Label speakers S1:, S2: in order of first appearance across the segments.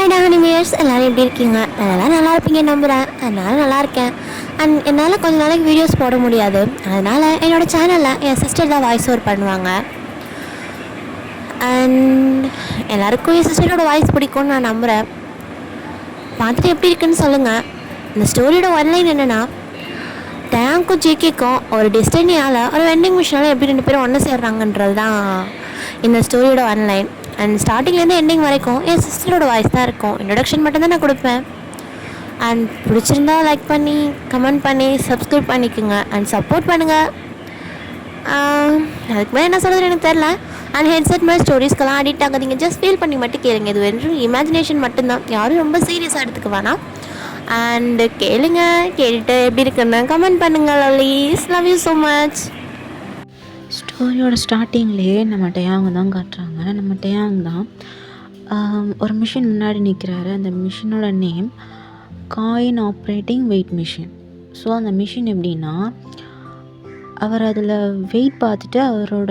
S1: Hi டானிமியர்ஸ், எல்லோரும் எப்படி இருக்கீங்க? அதெல்லாம் நல்லா இருப்பீங்க நம்புகிறேன். அதனால நல்லா இருக்கேன். என்னால் கொஞ்ச நாளைக்கு வீடியோஸ் போட முடியாது. அதனால் என்னோடய சேனலில் என் சிஸ்டர் தான் வாய்ஸ் ஓவர் பண்ணுவாங்க. அண்ட் எல்லாருக்கும் என் சிஸ்டரோட வாய்ஸ் பிடிக்கும்னு நான் நம்புகிறேன். பார்த்துட்டு எப்படி இருக்குன்னு சொல்லுங்கள். இந்த ஸ்டோரியோட ஒன்லைன் என்னென்னா, டேங்க்கும் ஜேகேக்கும் ஒரு டெஸ்டினியால் ஒரு வெண்டிங் மிஷினால் எப்படி 2 பேரும் ஒன்று சேர்றாங்கன்றது தான் இந்த ஸ்டோரியோட ஒன்லைன். அண்ட் ஸ்டார்டிங்லேருந்து எண்டிங் வரைக்கும் என் சிஸ்டரோட வாய்ஸ் தான் இருக்கும். இன்ட்ரொடக்ஷன் மட்டும்தான் நான் கொடுப்பேன். அண்ட் பிடிச்சிருந்தா லைக் பண்ணி, கமெண்ட் பண்ணி, சப்ஸ்கிரைப் பண்ணிக்கோங்க அண்ட் சப்போர்ட் பண்ணுங்கள். அதுக்கு மேலே என்ன சொல்கிறது எனக்கு தெரில. அண்ட் ஹெட்செட் மாதிரி ஸ்டோரிஸ்க்கெல்லாம் அடிக்ட் ஆகாதீங்க. ஜஸ்ட் ஃபீல் பண்ணி மட்டும் கேளுங்க. இது வெறும் இமேஜினேஷன் மட்டும்தான். யாரும் ரொம்ப சீரியஸாக எடுத்துக்க வேணாம். அண்டு கேளுங்க. கேட்டுட்டு எப்படி இருக்குன்னு கமெண்ட் பண்ணுங்கள். Please, love you so much.
S2: ஸ்டோரியோட ஸ்டார்டிங்லேயே நம்ம டேயாங் தான் காட்டுறாங்க. நம்ம டேயாங் தான் ஒரு மிஷின் முன்னாடி நிற்கிறாரு. அந்த மிஷினோட name coin operating weight machine. So அந்த மிஷின் எப்படின்னா, அவர் அதில் வெயிட் பார்த்துட்டு அவரோட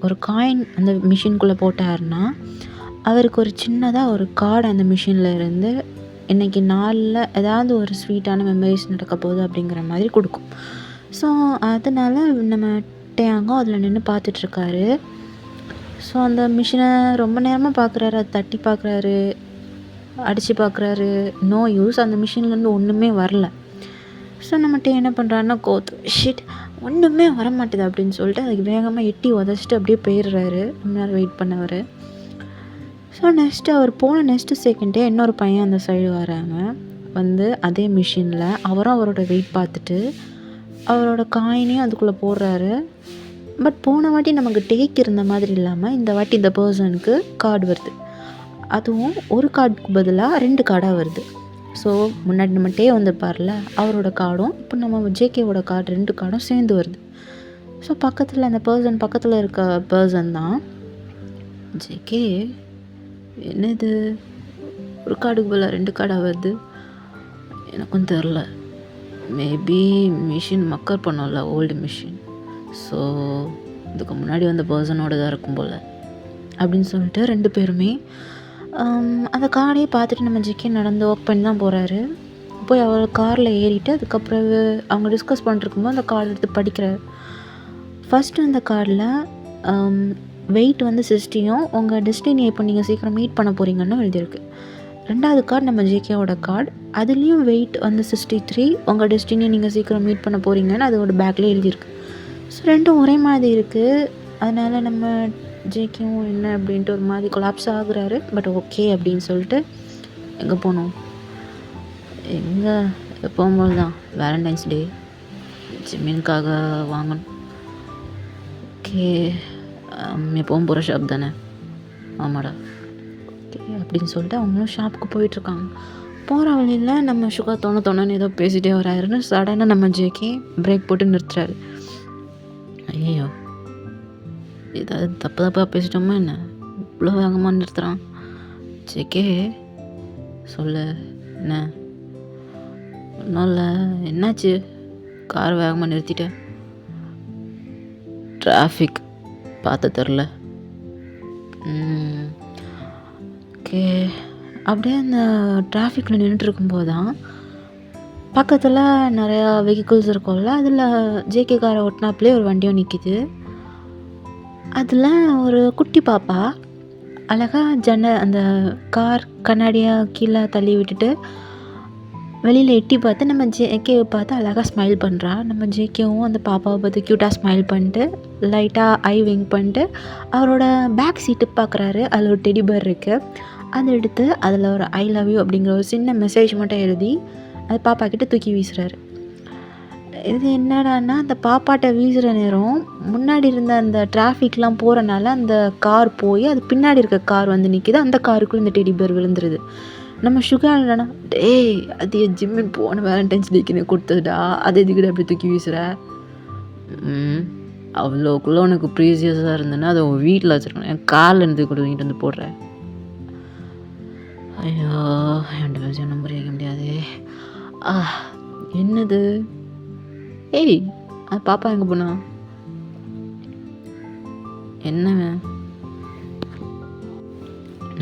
S2: ஒரு காயின் அந்த மிஷின்குள்ளே போட்டாருன்னா அவருக்கு ஒரு சின்னதாக ஒரு கார்டு அந்த மிஷினில் இருந்து இன்றைக்கி நாளில் ஏதாவது ஒரு ஸ்வீட்டான மெமரிஸ் நடக்க போகுது அப்படிங்கிற மாதிரி கொடுக்கும். ஸோ அதனால் நம்ம டேயாங்கும் அதில் நின்று பார்த்துட்ருக்காரு. ஸோ அந்த மிஷினை ரொம்ப நேரமாக பார்க்குறாரு. அதை தட்டி பார்க்குறாரு, அடித்து பார்க்குறாரு. No use. அந்த மிஷின்லேருந்து ஒன்றுமே வரல. ஸோ நம்மகிட்ட என்ன பண்ணுறாருன்னா, ஷிட் ஒன்றுமே வரமாட்டுது அப்படின்னு சொல்லிட்டு அதுக்கு வேகமாக எட்டி உதச்சிட்டு அப்படியே போயிடுறாரு. ரொம்ப நேரம் வெயிட் பண்ணவர். ஸோ அவர் போன நெக்ஸ்ட்டு செகண்டே இன்னொரு பையன் அந்த சைடு வராங்க. வந்து அதே மிஷினில் அவரும் அவரோட வெயிட் பார்த்துட்டு அவரோட காயினையும் அதுக்குள்ளே போடுறாரு. பட் போன வாட்டி நமக்கு டேக் இருந்த மாதிரி இல்லாமல் இந்த வாட்டி இந்த பர்சனுக்கு கார்டு வருது. அதுவும் ஒரு கார்டுக்கு பதிலாக 2 கார்டாக வருது. ஸோ முன்னாடி நம்ம டே வந்திருப்பார்ல, அவரோட கார்டும் இப்போ நம்ம ஜேகேவோட கார்டு 2 கார்டும் சேர்ந்து வருது. ஸோ பக்கத்தில் அந்த பக்கத்தில் இருக்க பர்சன் தான் ஜேகே. என்னது ஒரு கார்டுக்கு பதிலாக 2 கார்டாக வருது? எனக்கும் தெரில. மேபி மிஷின் மக்கர் பண்ணோம்ல, ஓல்டு மிஷின். ஸோ இதுக்கு முன்னாடி வந்த பர்சனோட தான் இருக்கும் போல் அப்படின்னு சொல்லிட்டு 2 பேருமே அந்த காரையே பார்த்துட்டு நம்ம ஜிக்கே நடந்து ஒர்க் பண்ணி தான் போகிறாரு. போய் அவர் காரில் ஏறிட்டு அதுக்கப்புறம் அவங்க டிஸ்கஸ் பண்ணிருக்கும்போது அந்த கார்டு எடுத்து படிக்கிறார். ஃபஸ்ட்டு அந்த கார்டில் வெயிட் வந்து 60யும் உங்கள் டெஸ்டினியை இப்போ நீங்கள் சீக்கிரம் மீட் பண்ண போகிறீங்கன்னு எழுதியிருக்கு. 2வது கார்டு நம்ம ஜேகேவோட கார்டு, அதுலேயும் வெயிட் வந்து 63, உங்கள் டெஸ்டினியை நீங்கள் சீக்கிரம் மீட் பண்ண போகிறீங்கன்னு அதோட பேக்லேயே எழுதியிருக்கு. ஸோ 2ம் ஒரே மாதிரி இருக்குது. அதனால் நம்ம ஜேகேவும் என்ன அப்படின்ட்டு ஒரு மாதிரி கொலாப்ஸ் ஆகுறாரு. பட் ஓகே அப்படின்னு சொல்லிட்டு எங்கே போனோம்? எங்கே எப்போவும் போல் தான் வேலண்டைன்ஸ் டே ஜிம்மினுக்காக வாங்கணும். ஓகே, எப்போவும் போகிற ஷாப் தானே. ஆமாடா. ஓகே அப்படின்னு சொல்லிட்டு அவங்களும் ஷாப்புக்கு போயிட்டுருக்காங்க. போகிற வழியில் நம்ம சுகா தோணுன்னு ஏதோ பேசிகிட்டே வராருன்னு சடனாக நம்ம ஜேகே பிரேக் போட்டு நிறுத்துறாரு. ஐயோ, ஏதாவது தப்பாக பேசிட்டோமா என்ன? இவ்வளோ வேகமாக நிறுத்துகிறான். ஜேகே சொல்லு, என்ன? ஒன்றும் இல்லை. என்னாச்சு? கார் வேகமாக நிறுத்திட்டேன். டிராஃபிக் பார்த்த தெரில. ஓகே. அப்படியே அந்த டிராஃபிக்கில் நின்றுட்டுருக்கும்போது தான் பக்கத்தில் நிறையா வெஹிக்கிள்ஸ் இருக்கும்ல, அதில் ஜேகே காரை ஓட்டினாப்புலேயே ஒரு வண்டியும் நிற்கிது. அதில் ஒரு குட்டி பாப்பா அழகாக அந்த கார் கண்ணாடியாக கீழே தள்ளி விட்டுட்டு வெளியில் எட்டி பார்த்து நம்ம ஜேகேவை பார்த்து அழகாக ஸ்மைல் பண்ணுறா. நம்ம ஜேகேவும் அந்த பாப்பாவை பார்த்து க்யூட்டாக ஸ்மைல் பண்ணிட்டு லைட்டாக ஐ விங்க் பண்ணிட்டு அவரோட பேக் சீட்டு பார்க்குறாரு. அதில் ஒரு டெடி பேர் இருக்குது. அதை எடுத்து அதில் ஒரு ஐ லவ் யூ அப்படிங்கிற ஒரு சின்ன மெசேஜ் மட்டும் எழுதி அது பாப்பா கிட்ட தூக்கி வீசுகிறாரு. இது என்னடான்னா, அந்த பாப்பாட்ட வீசுகிற நேரம் முன்னாடி இருந்த அந்த டிராஃபிக்லாம் போகிறனால அந்த கார் போய் அது பின்னாடி இருக்க கார் வந்து நிற்கிது. அந்த காருக்குள்ளே இந்த டெடி பேர் விழுந்துருது. நம்ம சுகர் இல்லைனா, டேய் அது ஜிம்மின் போன வேலண்டைன்ஸ் டேக்கு கொடுத்ததுடா, அது எதுக்கிட்ட அப்படி தூக்கி வீசுகிற? அவ்வளோக்குள்ளே உனக்கு ப்ரீசியஸாக இருந்ததுன்னா அதை உன் வீட்டில் வச்சுருக்கணும். என் காரில் இருந்து கொடுத்துக்கிட்டு வந்து போடுறேன். ஐயோ, என் விஷயம் நம்பர் வைக்க முடியாது. என்னது? ஏய், அது பாப்பா எங்கே போனா? என்ன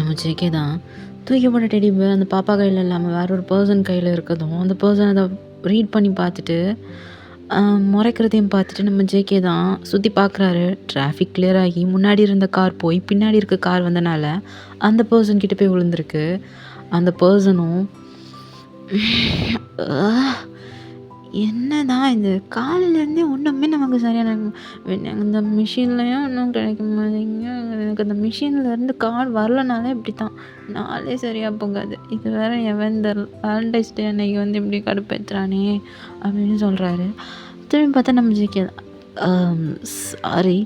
S2: நம்ம ஜேகே தான் தூக்கி போட்ட டெடி பேர் அந்த பாப்பா கையில் இல்லாமல் வேற ஒரு பர்சன் கையில் இருக்கதும் அந்த பர்சன் அதை ரீட் பண்ணி பார்த்துட்டு முறைக்கிறதையும் பார்த்துட்டு நம்ம ஜேகே தான் சுற்றி பார்க்குறாரு. டிராஃபிக் கிளியர் ஆகி முன்னாடி இருந்த கார் போய் பின்னாடி இருக்க கார் வந்தனால அந்த பர்சன் கிட்ட போய் விழுந்திருக்கு. அந்த பர்சனும் என்னதான் இது காலையிலேருந்தே ஒன்றுமே நமக்கு சரியான அந்த மிஷின்லையும் இன்னும் கிடைக்க மாட்டேங்க. எனக்கு அந்த மிஷின்லேருந்து கால் வரலனாலே இப்படி தான் நாளே சரியாக போகாது. இது வேறு எவன் இந்த வேலண்டைன்ஸ் டே அன்னைக்கு வந்து இப்படி கடுப்பேற்றுறானே அப்படின்னு சொல்கிறாரு. திரும்பி பார்த்தா நம்ம ஜிகே சாரி,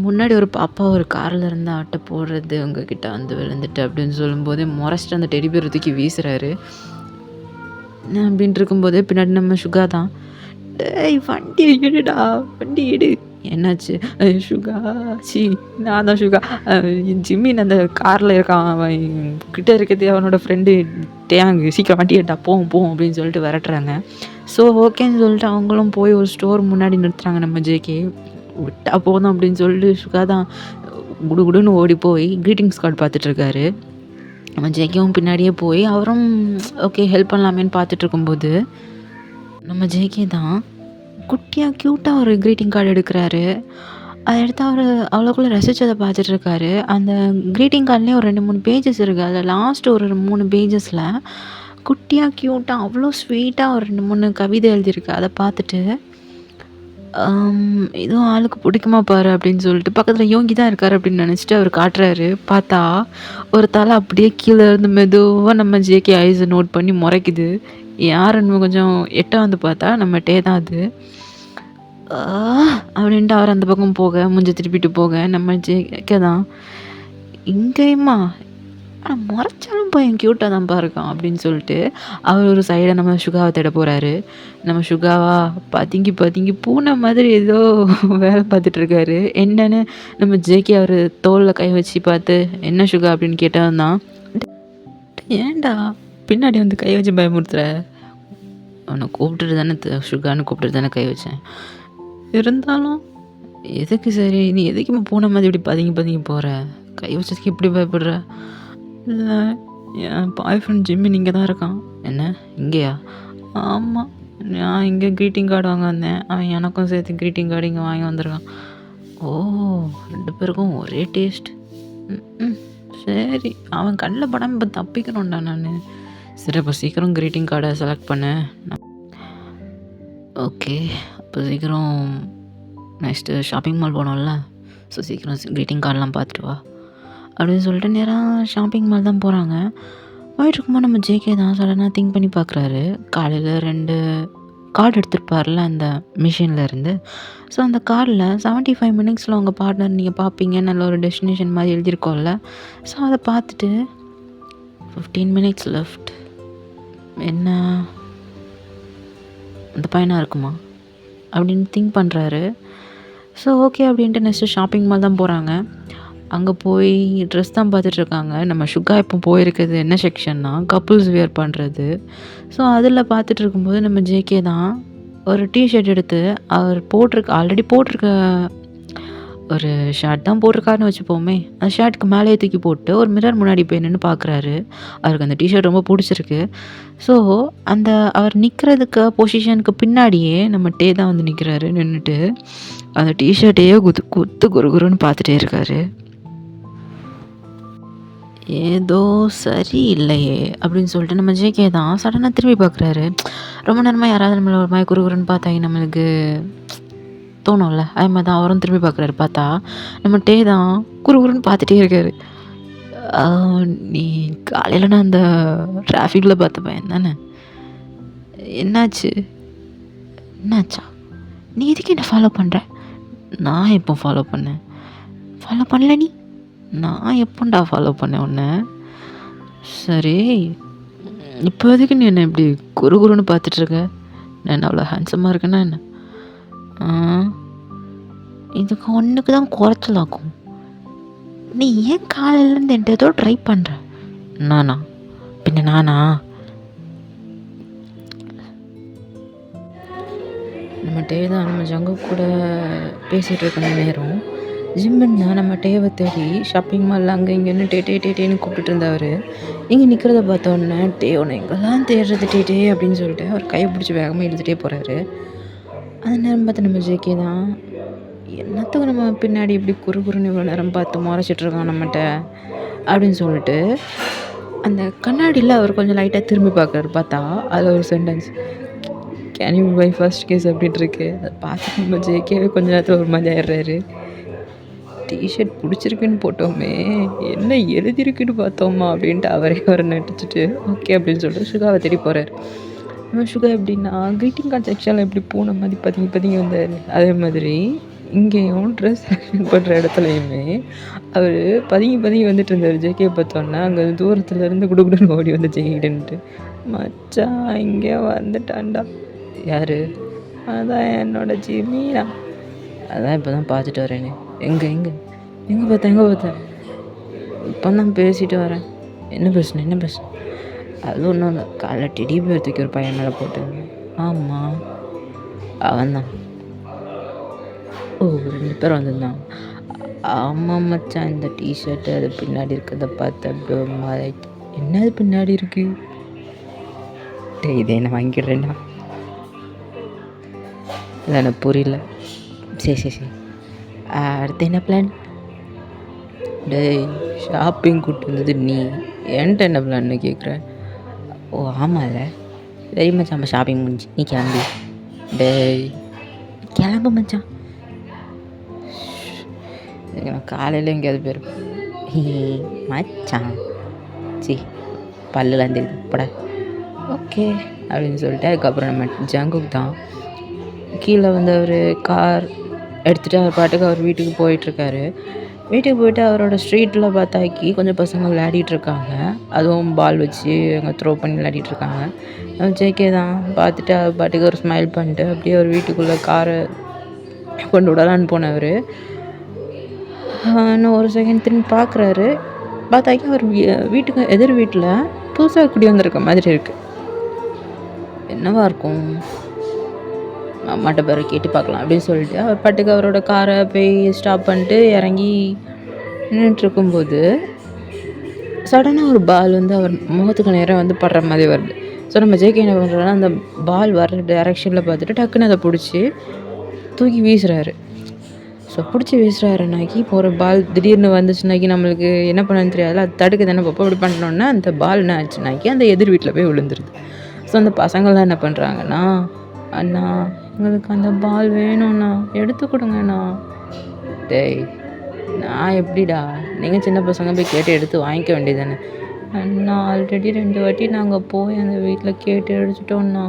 S2: முன்னாடி ஒரு பாப்பா ஒரு காரில் இருந்து ஆட்டை போடுறது உங்ககிட்ட வந்து விழுந்துட்டு அப்படின்னு சொல்லும்போதே முறைச்சிட்டு அந்த டெடி பேர் தூக்கி வீசுறாரு. அப்படின்ட்டு இருக்கும்போது பின்னாடி நம்ம சுகா தான், டேய் வண்டி எடுடா வண்டி எடு. என்னாச்சு? சுகா நான் தான் சுகா. ஜிம்மின் அந்த காரில் இருக்கான், அவன் கிட்ட இருக்கிறது அவனோட ஃப்ரெண்டு டேங்கு, சீக்கிரம் வண்டி எடுடா போவோம் அப்படின்னு சொல்லிட்டு விரட்டுறாங்க. ஸோ ஓகேன்னு சொல்லிட்டு அவங்களும் போய் ஒரு ஸ்டோர் முன்னாடி நிறுத்துறாங்க. நம்ம ஜேகே விட்டா போதும் அப்படின்னு சொல்லிட்டு சுகா தான் குடுகுடுன்னு ஓடி போய் க்ரீட்டிங்ஸ் கார்டு பார்த்துட்ருக்காரு. நம்ம ஜேகேவும் பின்னாடியே போய் அவரும் ஓகே ஹெல்ப் பண்ணலாமேன்னு பார்த்துட்டு இருக்கும்போது நம்ம ஜேகே தான் குட்டியாக க்யூட்டாக ஒரு க்ரீட்டிங் கார்டு எடுக்கிறாரு. அதை எடுத்து அவர் அவ்வளோக்குள்ளே ரசிச்சதை பார்த்துட்ருக்காரு. அந்த க்ரீட்டிங் கார்ட்லேயே ஒரு 2-3 பேஜஸ் இருக்குது. அதில் லாஸ்ட் ஒரு 3 பேஜஸில் குட்டியாக க்யூட்டாக அவ்வளோ ஸ்வீட்டாக ஒரு 2-3 கவிதை எழுதியிருக்கு. அதை பார்த்துட்டு இதுவும் ஆளுக்கு பிடிக்குமா பாரு அப்படின்னு சொல்லிட்டு பக்கத்தில் யோகி தான் இருக்கார் அப்படின்னு நினச்சிட்டு அவர் காட்டுறாரு. பார்த்தா ஒரு தலை அப்படியே கீழே இருந்து மெதுவாக நம்ம ஜேகே ஐஸை நோட் பண்ணி முறைக்குது. யாருன்னு கொஞ்சம் எட்ட வந்து பார்த்தா நம்ம டே தான் அது. அப்படின்ட்டு அவர் அந்த பக்கம் போக மூஞ்சி திருப்பிட்டு போக நம்ம ஜேகே தான் இங்கேயுமா ஆனால் முறைச்சாலும் பையன் க்யூட்டாக தான்ப்பா இருக்கான் அப்படின்னு சொல்லிட்டு அவர் ஒரு சைடை நம்ம சுகாவை தேட போகிறாரு. நம்ம சுகாவா பதுங்கி பூனை மாதிரி ஏதோ வேலை பார்த்துட்ருக்காரு. என்னன்னு நம்ம ஜேகே அவர் தோளில் கை வச்சு பார்த்து என்ன சுகா அப்படின்னு கேட்டால் தான், ஏன்டா பின்னாடி வந்து கை வச்சு பயமுறுத்துற? அவனை கூப்பிட்டுட்டு தானே சுகான்னு கூப்பிட்டுட்டு தானே கை வச்சேன். இருந்தாலும் எதுக்கு சரி நீ எதுக்குமே பூனை மாதிரி இப்படி பதுங்கி போகிற? கை வச்சதுக்கு எப்படி பயப்படுற? இல்லை என் பாய் ஃப்ரெண்ட் ஜிம்மி இங்கே தான் இருக்கான். என்ன இங்கேயா? ஆமாம், நான் இங்கே க்ரீட்டிங் கார்டு வாங்க வந்தேன். அவன் எனக்கும் சேர்த்து க்ரீட்டிங் கார்டு இங்கே வாங்கி வந்திருக்கான். ஓ 2 பேருக்கும் ஒரே டேஸ்ட். சரி, அவன் கண்ணில் படாமல் இப்போ தப்பிக்கணும்டா நான். சரி அப்போ சீக்கிரம் க்ரீட்டிங் கார்டை செலக்ட் பண்ணேன். ஓகே, அப்போ சீக்கிரம் நெக்ஸ்ட்டு ஷாப்பிங் மால் போனோம்ல, ஸோ சீக்கிரம் க்ரீட்டிங் கார்டெலாம் பார்த்துட்டு வா அப்படின்னு சொல்லிட்டு நேராக ஷாப்பிங் மால் தான் போகிறாங்க. போயிட்டுருக்கும்போது நம்ம ஜேகே தான் சடனாக திங்க் பண்ணி பார்க்குறாரு. காலையில் 2 கார்டு எடுத்துருப்பார்ல அந்த மிஷின்லேருந்து. ஸோ அந்த கார்டில் 75 மினிட்ஸில் உங்கள் பார்ட்னர் நீங்கள் பார்ப்பீங்க நல்ல ஒரு டெஸ்டினேஷன் மாதிரி எழுதியிருக்கோம்ல. ஸோ அதை பார்த்துட்டு 15 மினிட்ஸ் லெஃப்ட், என்ன அந்த பையனாக இருக்குமா அப்படின்னு திங்க் பண்ணுறாரு. ஸோ ஓகே அப்படின்ட்டு நெக்ஸ்ட்டு ஷாப்பிங் மால் தான் போகிறாங்க. அங்கே போய் ட்ரெஸ் தான் பார்த்துட்ருக்காங்க. நம்ம சுகா இப்போ போயிருக்கிறது என்ன செக்ஷன்னா கப்புள்ஸ் வியர் பண்ணுறது. ஸோ அதில் பார்த்துட்டு இருக்கும்போது நம்ம ஜேகே தான் ஒரு டிஷர்ட் எடுத்து அவர் ஆல்ரெடி போட்டிருக்க ஒரு ஷர்ட் தான் போட்டிருக்காருன்னு வச்சுப்போமே, அந்த ஷர்ட்டுக்கு மேலேயே தூக்கி போட்டு ஒரு மிரர் முன்னாடி போய் நின்று பார்க்குறாரு. அவருக்கு அந்த டிஷர்ட் ரொம்ப பிடிச்சிருக்கு. ஸோ அந்த அவர் நிற்கிறதுக்கு பொசிஷனுக்கு பின்னாடியே நம்ம டே தான் வந்து நிற்கிறாரு. நின்றுட்டு அந்த டிஷர்ட்டையே குத்து குறுகுறுன்னு பார்த்துட்டே இருக்காரு. ஏதோ சரி இல்லையே அப்படின்னு சொல்லிட்டு நம்ம ஜேகே தான் சடனாக திரும்பி பார்க்குறாரு. ரொம்ப நேரமாக யாராவது நம்மளை ஒரு மாதிரி குறுகுறுன்னு பார்த்தாங்க நம்மளுக்கு தோணும்ல, அது மாதிரி தான் அவரும் திரும்பி பார்க்குறாரு. பார்த்தா நம்ம டே தான் குறுகுறுன்னு பார்த்துட்டே இருக்காரு. நீ காலையில் நான் அந்த டிராஃபிக்கில் பார்த்த பையன் தானே, என்னாச்சா? நீ எதுக்கு என்ன ஃபாலோ பண்ணுற? நான் எப்போ ஃபாலோ பண்ணல நீ? நான் எப்போண்டா ஃபாலோ பண்ணேன் உன்னை? சரி இப்போ எதுக்கு நீ என்ன இப்படி குறுகுறுன்னு பார்த்துட்ருக்க? நான் என்ன அவ்வளோ ஹேண்ட்ஸமாக இருக்கேன்னா என்ன? இதுக்கு ஒன்றுக்கு தான் குறைச்சலாக்கும். நீ ஏன் காலையிலேருந்து என்கிட்ட ஏதோ ட்ரை பண்ணுற? நானா? நம்ம டே தான் நம்ம ஜங்கு கூட பேசிகிட்டு இருக்க நேரம் ஜிம்முன்னா நம்ம டேவை தேடி ஷாப்பிங் மாலில் அங்கே இங்கேன்னு டேன்னு கூப்பிட்டுட்டு இருந்தவர் இங்கே நிற்கிறத பார்த்தோன்னே உன்னை எங்கெல்லாம் தேடுறது டே அப்படின்னு சொல்லிட்டு அவர் கையை பிடிச்சி வேகமாக இழுத்துட்டே போகிறாரு. அந்த நேரம் பார்த்து நம்ம ஜேகே தான் என்னத்துக்கு நம்ம பின்னாடி இப்படி குறுகுறுன்னு இவ்வளோ நேரம் பார்த்து முறைச்சிட்ருக்கான் நம்மகிட்ட அப்படின்னு சொல்லிட்டு அந்த கண்ணாடியில் அவர் கொஞ்சம் லைட்டாக திரும்பி பார்க்குறாரு. பார்த்தா அதில் ஒரு sentence can you buy first case அப்படின்ட்டு இருக்கு. அதை பார்த்து நம்ம ஜேகேவே கொஞ்ச நேரத்தில் ஒரு மாதிரி ஆயிடுறாரு. டிஷர்ட் பிடிச்சிருக்குன்னு போட்டோமே, என்ன எழுதியிருக்குன்னு பார்த்தோமா அப்படின்ட்டு அவரை நடிச்சிட்டு ஓகே அப்படின்னு சொல்லிட்டு சுகாவை தேடி போகிறார். நம்ம சுகா எப்படின்னா க்ரீட்டிங் கார்டு செக்ஷனில் எப்படி பூனை மாதிரி பதுங்கி வந்தார், அதே மாதிரி இங்கேயும் ட்ரெஸ் செலெக்ஷன் பண்ணுற இடத்துலையுமே அவர் பதுங்கி வந்துட்டு இருந்தார். ஜேகே பார்த்தோன்னா அங்கே தூரத்துலேருந்து குடுக்குடுன்னு ஓடி வந்து ஜெயிக்கிட்டு மச்சான் இங்கே வந்துட்டான்டா. யார்? அதான் என்னோட ஜிமியா. அதான் இப்போ தான் பார்த்துட்டு வரேனே. எங்கே பார்த்தேன் இப்போ தான் பேசிட்டு வரேன். என்ன பேசுனேன்? அது ஒன்றும் இல்லை, காலைல டெடி பேர் தூக்கி ஒரு பையன் மேலே போட்டுங்க. ஆமாம் அவன்தான். ஓ 2 பேர் வந்திருந்தான். ஆமாம் மச்சான், இந்த டிஷர்ட்டு அது பின்னாடி இருக்கிறத பார்த்து அப்படியே ஒரு மாதிரி என்னது பின்னாடி இருக்கு. இதே நான் வாங்கிடுறேன்னா இல்லை எனக்கு புரியல. சரி அடுத்து என்ன பிளான்? ஷாப்பிங் கூப்பிட்டு வந்தது நீ, என்கிட்ட என்ன பிளான்னு கேட்குற? ஓ ஆமாம்ல, சரி மச்சான் நம்ம ஷாப்பிங் முடிஞ்சு நீ கிளம்பி. கிளம்பு மச்சான். நான் காலையில் எங்கேயாவது போயிருப்பேன் மச்சான். பல்லுலாம் தெரியுது பட. ஓகே அப்படின்னு சொல்லிட்டு அதுக்கப்புறம் நம்ம ஜங்குக்கு தான் கீழே வந்து அவர் கார் எடுத்துகிட்டு அவர் பாட்டுக்கு அவர் வீட்டுக்கு போயிட்டுருக்காரு. வீட்டுக்கு போயிட்டு அவரோட ஸ்ட்ரீட்டில் பார்த்தாக்கி கொஞ்சம் பசங்க விளையாடிட்டுருக்காங்க. அதுவும் பால் வச்சு அங்கே த்ரோ பண்ணி விளையாடிட்டுருக்காங்க. ஜேகே தான் பார்த்துட்டு அவர் பாட்டுக்கு ஒரு ஸ்மைல் பண்ணிட்டு அப்படியே அவர் வீட்டுக்குள்ளே காரை கொண்டு விடலான்னு போனவர் இன்னும் ஒரு செகண்ட் திரும்பி பார்க்குறாரு. பார்த்தாக்கி அவர் வீட்டுக்கு எதிர் வீட்டில் புதுசாக குடி வந்திருக்க மாதிரி இருக்குது. என்னவா இருக்கும்? அம்மாட்ட பேரை கேட்டு பார்க்கலாம் அப்படின்னு சொல்லிட்டு அவர் பாட்டுக்கு அவரோட காரை போய் ஸ்டாப் பண்ணிட்டு இறங்கி நின்றுட்டுருக்கும்போது சடனாக ஒரு பால் வந்து அவர் முகத்துக்கு நேரம் வந்து படுற மாதிரி வருது. ஸோ நம்ம ஜேகே என்ன பண்ணுறோன்னா அந்த பால் வர்ற டைரெக்ஷனில் பார்த்துட்டு டக்குன்னு அதை பிடிச்சி தூக்கி வீசுறாரு. ஸோ பிடிச்சி வீசுறாருனாக்கி இப்போ ஒரு பால் திடீர்னு வந்துச்சுனாக்கி நம்மளுக்கு என்ன பண்ணணும்னு தெரியாதுல, அது தடுக்கு தானே பார்ப்போம். அப்படி பண்ணோன்னா அந்த பால் என்ன ஆச்சுனாக்கி அந்த எதிர் வீட்டில் போய் விழுந்துருது. ஸோ அந்த பசங்கள்லாம் என்ன பண்ணுறாங்கன்னா, அண்ணா எங்களுக்கு அந்த பால் வேணும்ண்ணா, எடுத்து கொடுங்கண்ணா. நான் எப்படிடா, நீங்கள் சின்ன பசங்க போய் கேட்டு எடுத்து வாங்கிக்க வேண்டியதானே. அண்ணா ஆல்ரெடி 2 வாட்டி நாங்கள் போய் அந்த வீட்டில் கேட்டு எடுத்துட்டோம்ண்ணா.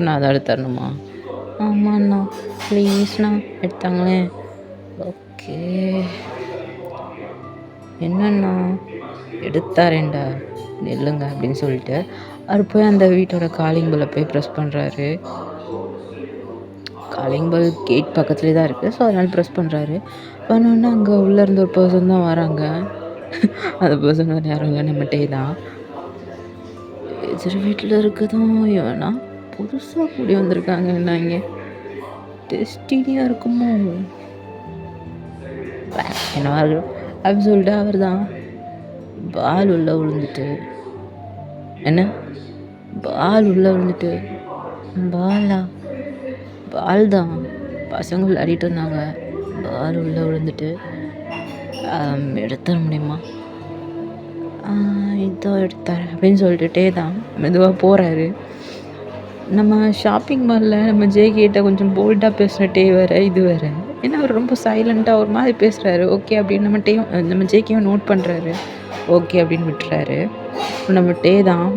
S2: நான் அதை எடுத்து தரணுமா? ஆமாண்ணா ப்ளீஸ்ண்ணா எடுத்தாங்களேன். ஓகே என்னண்ணா எடுத்தாரேண்டா நெல்லுங்க அப்படின்னு சொல்லிட்டு அவர் போய் அந்த வீட்டோட காலிங் பெல்லை போய் ப்ரெஸ் பண்ணுறாரு. காலிங் பெல் கேட் பக்கத்துலேயே தான் இருக்குது. ஸோ அதனால் ப்ரெஸ் பண்ணுறாரு. பண்ணோன்னா அங்கே உள்ளே இருந்த ஒரு பர்சன் தான் வராங்க. அந்த பர்சன் வேறு யாரும் இல்லை, நம்மகிட்டே தான். எதிர் வீட்டில் இருக்குதும் இவனா புதுசாக கூடி வந்திருக்காங்க. என்னங்க டெஸ்டினியாக இருக்குமோ என்னவா இருக்கும் அப்படின்னு சொல்லிட்டு அவர் தான் பால் உள்ளே விழுந்துட்டு பால் தான் பசங்க விளையாடிட்டு இருந்தாங்க. பால் உள்ளே விழுந்துட்டு எடுத்துட முடியுமா? இதோ எடுத்தார் அப்படின்னு சொல்லிட்டுட்டே தான் மெதுவாக போகிறாரு. நம்ம ஷாப்பிங் மாலில் நம்ம ஜேகேட்ட கொஞ்சம் போல்டாக பேசுகிற வேறு இது வேறு. ஏன்னா அவர் ரொம்ப சைலண்ட்டாக ஒரு மாதிரி பேசுகிறாரு. ஓகே அப்படின்னு நம்ம ஜேகேவும் நோட் பண்ணுறாரு. ஓகே அப்படின்னு விட்டுறாரு. நம்ம தான்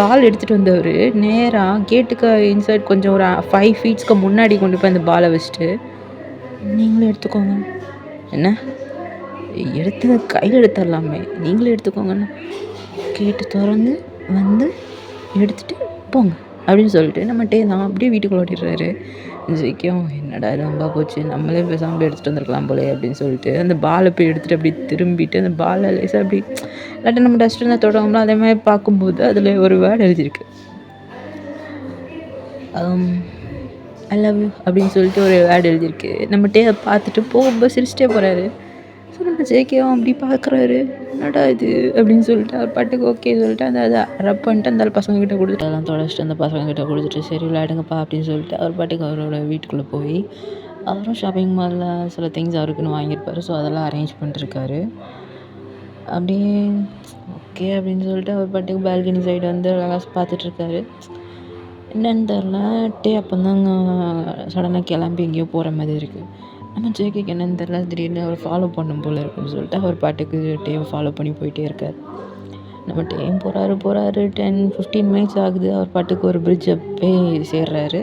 S2: பால் எடுத்துகிட்டு வந்தவர் நேராக கேட்டுக்கு இன்சைட் கொஞ்சம் ஒரு 5 ஃபீட்ஸ்க்கு முன்னாடி கொண்டு போய் அந்த பாலை வச்சுட்டு நீங்களும் எடுத்துக்கோங்க. என்ன எடுத்து கையில் எடுத்துடலாமே, நீங்களே எடுத்துக்கோங்கன்னு கேட்டு திறந்து வந்து எடுத்துகிட்டு போங்க அப்படின்னு சொல்லிட்டு நம்ம தான் அப்படியே வீட்டுக்குள்ள ஓட்டிடுறாரு. ஜெயிக்கும் என்னடா இது ரொம்ப போச்சு, நம்மளே பேசாமல் போய் எடுத்துகிட்டு வந்துருக்கலாம் போலே அப்படின்னு சொல்லிட்டு அந்த பாலை போய் எடுத்துகிட்டு அப்படி திரும்பிட்டு அந்த பாலை லேசாக அப்படி இல்லாட்டி நம்ம டஸ்ட்பினில் தொடங்கும்போது அதே மாதிரி பார்க்கும்போது அதில் ஒரு வேர்டு எழுதியிருக்கு. ஐ லவ் யூ அப்படின்னு சொல்லிட்டு ஒரு வேர்டு எழுதியிருக்கு. நம்ம டே அதை பார்த்துட்டு போகும்போது சிரிச்சிட்டே போகிறாரு. ஸோ நம்ம ஜேகேவும் அப்படி பார்க்குறாரு, என்னடா இது அப்படின்னு சொல்லிட்டு அவர் பாட்டுக்கு ஓகே சொல்லிட்டு அதை ரப் பண்ணிட்டு அந்த பசங்கக்கிட்ட கொடுத்துட்டு அதெல்லாம் தொலைச்சிட்டு அந்த பசங்கக்கிட்ட கொடுத்துட்டு சரி விளையாடுங்கப்பா அப்படின்னு சொல்லிட்டு அவர் பாட்டுக்கு அவரோட வீட்டுக்குள்ளே போய் அவரும் ஷாப்பிங் மாலில் சில திங்ஸ் அவருக்குன்னு வாங்கியிருப்பார். ஸோ அதெல்லாம் அரேஞ்ச் பண்ணிட்டுருக்காரு. அப்படியே ஓகே அப்படின்னு சொல்லிட்டு அவர் பாட்டுக்கு பால்கனி சைடு வந்து அழகாக பார்த்துட்ருக்காரு. என்னன்னு தெரில, டே அப்போ தாங்க சடனாக கிளம்பி எங்கேயோ போகிற மாதிரி இருக்குது. நம்ம ஜேகேக்கு என்னன்னு தெரில, திடீர்னு அவர் ஃபாலோ பண்ணும் போல் இருக்குன்னு சொல்லிட்டு அவர் பாட்டுக்கு டேவை ஃபாலோ பண்ணி போயிட்டே இருக்கார். நம்ம டேம் போகிறாரு 10-15 மினிட்ஸ் ஆகுது. அவர் பாட்டுக்கு ஒரு பிரிட்ஜை போய் சேர்றாரு.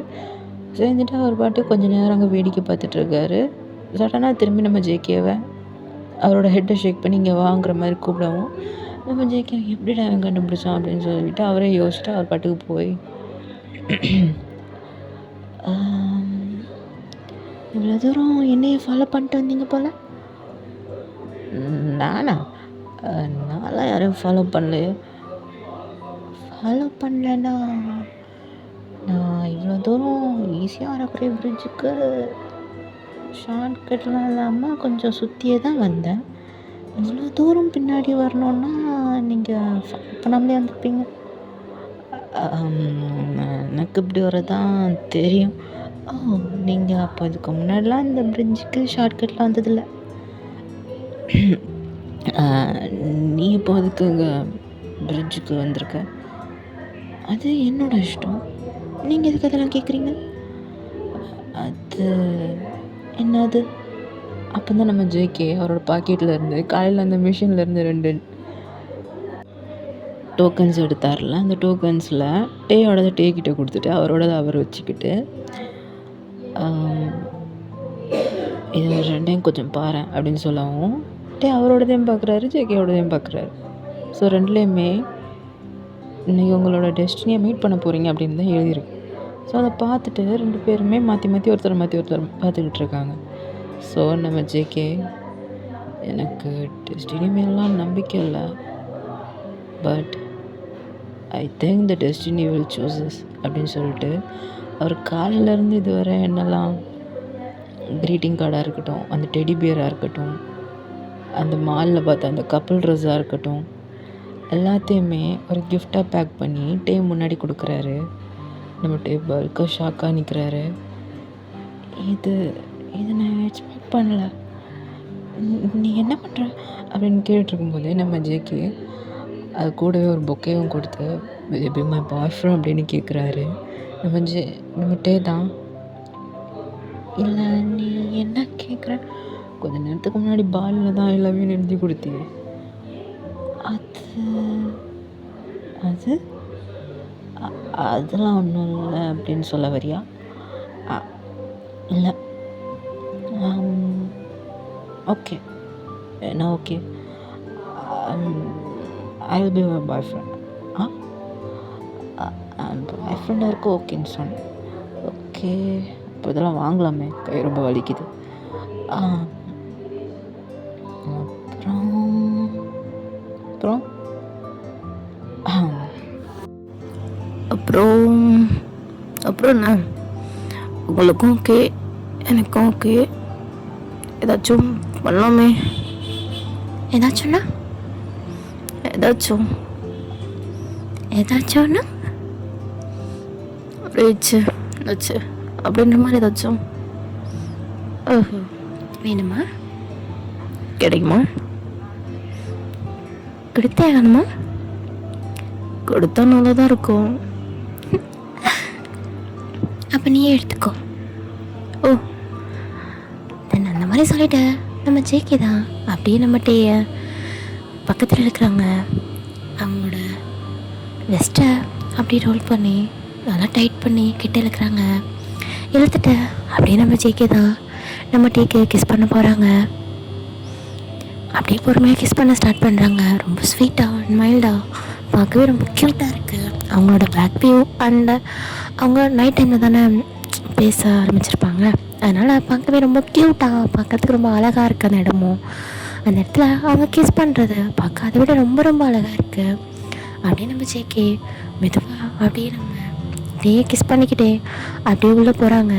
S2: சேர்ந்துட்டு அவர் பாட்டுக்கு கொஞ்சம் நேரம் அங்கே வேடிக்கை பார்த்துட்ருக்காரு. சடனாக திரும்பி நம்ம ஜேகேவை அவரோட ஹெட்டை ஷேக் பண்ணி இங்கே வாங்குற மாதிரி கூப்பிடவும் நம்ம ஜேகே எப்படிடா அவன் கண்டுபிடிச்சான் அப்படின்னு சொல்லிட்டு அவரே யோசிச்சுட்டு அவர் பாட்டுக்கு போய் இவ்வளோ தூரம் என்னையை ஃபாலோ பண்ணிட்டு வந்தீங்க போல். நானா? நான்லாம் யாரையும் ஃபாலோ பண்ணலையே. ஃபாலோ பண்ணலன்னா நான் இவ்வளோ தூரம் ஈஸியாக வரக்கூடிய பிரிட்ஜுக்கு ஷார்ட்கட்லாம் இல்லாமல் கொஞ்சம் சுற்றியே தான் வந்தேன். இவ்வளோ தூரம் பின்னாடி வரணுன்னா நீங்கள் ஃபாலோ பண்ணாமலே வந்திருப்பீங்க. எனக்கு இப்படி வரதான் தெரியும். ஓ, நீங்கள் அப்போ இதுக்கு முன்னாடிலாம் இந்த பிரிட்ஜுக்கு ஷார்ட்கட்லாம் வந்ததில்ல. நீ இப்போ அதுக்கு பிரிட்ஜுக்கு வந்திருக்க, அது என்னோட இஷ்டம். நீங்கள் எதுக்கு அதெல்லாம் கேட்குறீங்க? அது என்னது? அப்போ தான் நம்ம ஜேகே அவரோட பாக்கெட்டில் இருந்து காலையில் அந்த மிஷின்லேருந்து 2 டோக்கன்ஸ் எடுத்தார்ல, அந்த டோக்கன்ஸில் டேயோடதை டே கிட்ட கொடுத்துட்டு அவரோடதை அவர் வச்சுக்கிட்டு இது 2யும் கொஞ்சம் பாரேன் அப்படின்னு சொல்லவும் டே அவரோடதையும் பார்க்குறாரு, ஜேகேயோடதையும் பார்க்குறாரு. ஸோ 2லேயுமே இன்றைக்கி உங்களோட டெஸ்டினியை மீட் பண்ண போகிறீங்க அப்படின்னு தான் எழுதியிருக்கு. ஸோ அதை பார்த்துட்டு 2 பேருமே மாற்றி ஒருத்தர் பார்த்துக்கிட்டு இருக்காங்க. ஸோ நம்ம ஜேகே எனக்கு டெஸ்டினி மேலாம் நம்பிக்கை இல்லை, but I think the destiny will chooses அப்படின்னு சொல்லிட்டு அவர் காலையிலேருந்து இதுவரை என்னெல்லாம் க்ரீட்டிங் கார்டாக இருக்கட்டும், அந்த டெடி பியராக இருக்கட்டும், அந்த மாலில் பார்த்த அந்த கப்புள் ட்ரெஸ்ஸாக இருக்கட்டும், எல்லாத்தையுமே ஒரு கிஃப்டாக பேக் பண்ணி டே முன்னாடி கொடுக்குறாரு. நம்ம டே பல்காக ஷாக்காக நிற்கிறாரு. இது நான் எக்ஸ்பெக்ட் பண்ணல, நீ என்ன பண்ணுற அப்படின்னு கேட்டுருக்கும்போதே நம்ம ஜேகே அது கூடவே ஒரு பொக்கேவும் கொடுத்து எப்படி மை பாய் ஃப்ரெண்ட் அப்படின்னு கேட்குறாரு. நம்ம டே தான், இல்லை நீ என்ன கேட்குற, கொஞ்ச நேரத்துக்கு முன்னாடி பாலில் தான் எல்லாமே எழுதி கொடுத்தீங்க, அது அதெல்லாம் ஒன்றும் இல்லை அப்படின்னு சொல்ல வரியா? இல்லை, ஓகே என்ன okay, I will be my boyfriend. பாய் ஃப்ரெண்டாக இருக்க ஓகேன்னு சொன்னேன். ஓகே, இப்போ இதெல்லாம் வாங்கலாமே, கை ரொம்ப வலிக்குது.
S1: அப்புறம் என்ன, உங்களுக்கும் ஓகே எனக்கும் ஓகே, ஏதாச்சும் பண்ணலாமே. ஏதாச்சும்னா ஏதாச்சும்னா ரிச்சு அப்படின்ற மாதிரி ஏதாச்சும் வேணுமா, கிடைக்குமா, கொடுத்தே ஆகணுமா, கொடுத்தா நல்லா தான் இருக்கும். அப்போ நீயே எடுத்துக்கோ. ஓ, தென் அந்த மாதிரி சொல்லிட்டேன். நம்ம ஜேகே தான் அப்படியே நம்ம டேய பக்கத்தில் இருக்கிறாங்க அவங்களோட வெஸ்ட்டை அப்படியே ரோல் பண்ணி நல்லா டைட் பண்ணி கிட்ட இழுக்கிறாங்க. இழுத்துட்டு அப்படியே நம்ம ஜேகே தான் நம்ம டேக்கு கிஸ் பண்ண போகிறாங்க. அப்படியே பொறுமையாக கிஸ் பண்ண ஸ்டார்ட் பண்ணுறாங்க. ரொம்ப ஸ்வீட்டாக அண்ட் மைல்டாக, பார்க்கவே ரொம்ப க்யூட்டாக இருக்குது. அவங்களோட பேக் வியூ அண்ட் அவங்க நைட் டைமில் தானே பேச ஆரம்பிச்சிருப்பாங்க, அதனால் பார்க்கவே ரொம்ப க்யூட்டாக, பார்க்கறதுக்கு ரொம்ப அழகாக இருக்குது. அந்த இடமும் அந்த இடத்துல அவங்க கிஸ் பண்ணுறது பார்க்க அதை விட ரொம்ப ரொம்ப அழகாக இருக்குது. அப்படியே நம்ம ஜேகே மெதுவாக அப்படியே நம்ம அப்படியே கிஸ் பண்ணிக்கிட்டே அப்படியே உள்ளே போகிறாங்க.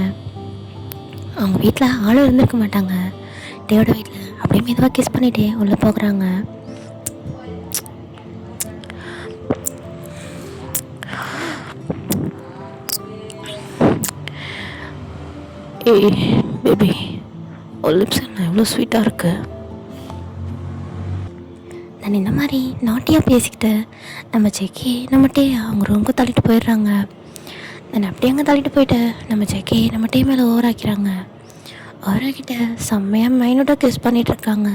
S1: அவங்க வீட்டில் ஆளும் இருந்திருக்க மாட்டாங்க. டேயோட வீட்டில் அப்படியே மெதுவாக கிஸ் பண்ணிகிட்டே உள்ளே போகிறாங்க. ஏய் பேபி, ஒரு லிப்ஸ் என்ன எவ்வளோ ஸ்வீட்டாக இருக்கு. நான் இந்த மாதிரி நாட்டியாக பேசிக்கிட்டு நம்ம ஜெக்கி நம்மகிட்டே அவங்க ரூமுக்கு தள்ளிட்டு போயிடுறாங்க. நான் அப்படியே அங்கே தள்ளிட்டு போயிட்டு நம்ம ஜெக்கி நம்மகிட்டே மேலே ஓவராக்கிறாங்க. ஓவராக்கிட்ட செம்மையாக மைனூட்டாக கிஸ் பண்ணிகிட்ருக்காங்க.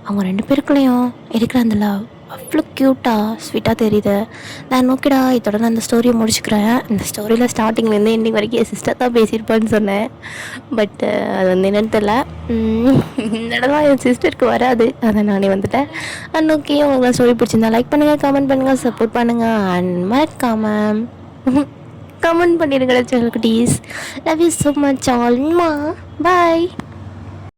S1: அவங்க 2 பேருக்குள்ளேயும் இருக்கிற அந்த லவ் அவ்வளோ க்யூட்டாக ஸ்வீட்டாக தெரியுது. நான் ஓகேடா, இதோட நான் அந்த ஸ்டோரியை முடிச்சுக்கிறேன். இந்த ஸ்டோரியில் ஸ்டார்டிங்லேருந்து எண்டிங் வரைக்கும் என் சிஸ்டர் தான் பேசியிருப்பான்னு சொன்னேன். பட் அது வந்து என்னென்னு தெரில. இந்த இடம்லாம் என் சிஸ்டருக்கு வராது, அதை நானே வந்துட்டேன். அண்ட் ஓகே, உங்களுக்கு ஸ்டோரி பிடிச்சிருந்தா லைக் பண்ணுங்கள், கமெண்ட் பண்ணுங்கள், சப்போர்ட் பண்ணுங்கள். அண்ட் மறக்காமல் கமெண்ட் பண்ணிடுங்க. சேனல் குட்டீஸ், love you so much all. Bye.